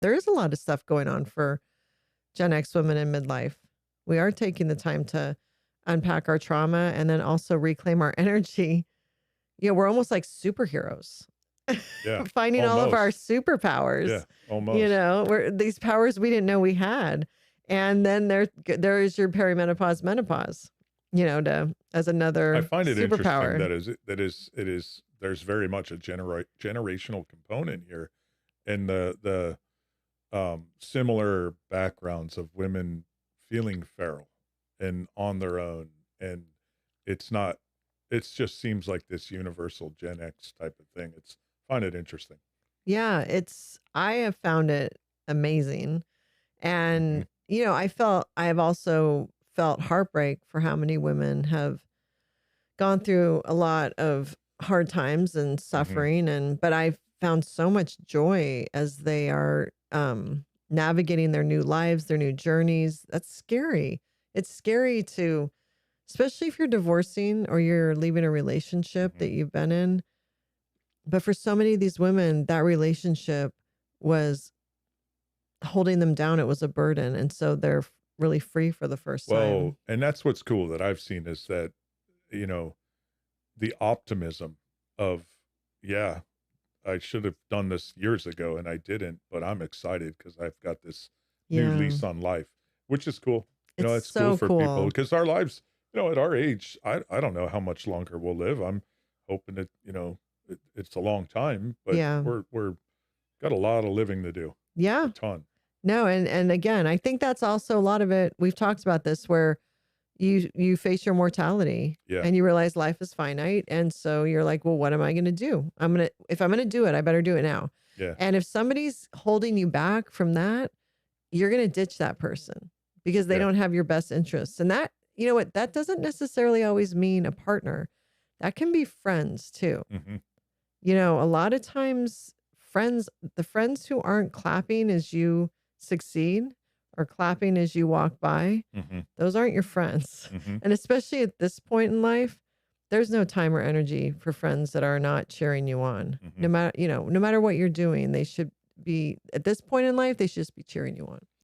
There is a lot of stuff going on for Gen X women in midlife. We are taking the time to unpack our trauma and then also reclaim our energy. We're almost like superheroes, Yeah, finding all of our almost. superpowers. Yeah, almost. We're these powers we didn't know we had, and then there is your perimenopause, menopause. As I another find it interesting superpower. that it is there's very much a generational component here, and the similar backgrounds of women feeling feral and on their own, and it's not it just seems like this universal Gen X type of thing. It's find it interesting. Yeah, I have found it amazing. Mhm, And, I have also felt heartbreak for how many women have gone through a lot of hard times and mhm. suffering. But I've found so much joy as they are navigating their new lives, their new journeys. That's scary. It's scary to, especially if you're divorcing or you're leaving a relationship that Mhm. you've been in. But for so many of these women, that relationship was holding them down. It was a burden. And so they're really free for the first Well, time. and that's what's cool that I've seen is that, you know, the optimism of, "Yeah, I should have done this years ago and I didn't, but I'm excited because 'cause I've got this new Yeah. lease on life," which is cool. It's It's cool so for people cool. because our lives, at our age, I don't know how much longer we'll live. I'm hoping that, it's a long time, but Yeah. we're got a lot of living to do, a Yeah. ton. No, and again, I think that's also a lot of it. We've talked about this where you face your mortality Yeah, and you realize life is finite. And so you're like, well, what am I gonna do? If I'm gonna do it, I better do it now. yeah, And if somebody's holding you back from that, you're gonna ditch that person because they yeah. don't have your best interests. And that, you know what, that doesn't necessarily always mean a partner. That can be friends too. Mhm, A lot of times the friends who aren't clapping as you succeed or clapping as you walk by, mhm, those aren't your friends. mhm. And especially at this point in life, there's no time or energy for friends that are not cheering you on. Mhm. No matter what you're doing, they should be at this point in life, they should just be cheering you on.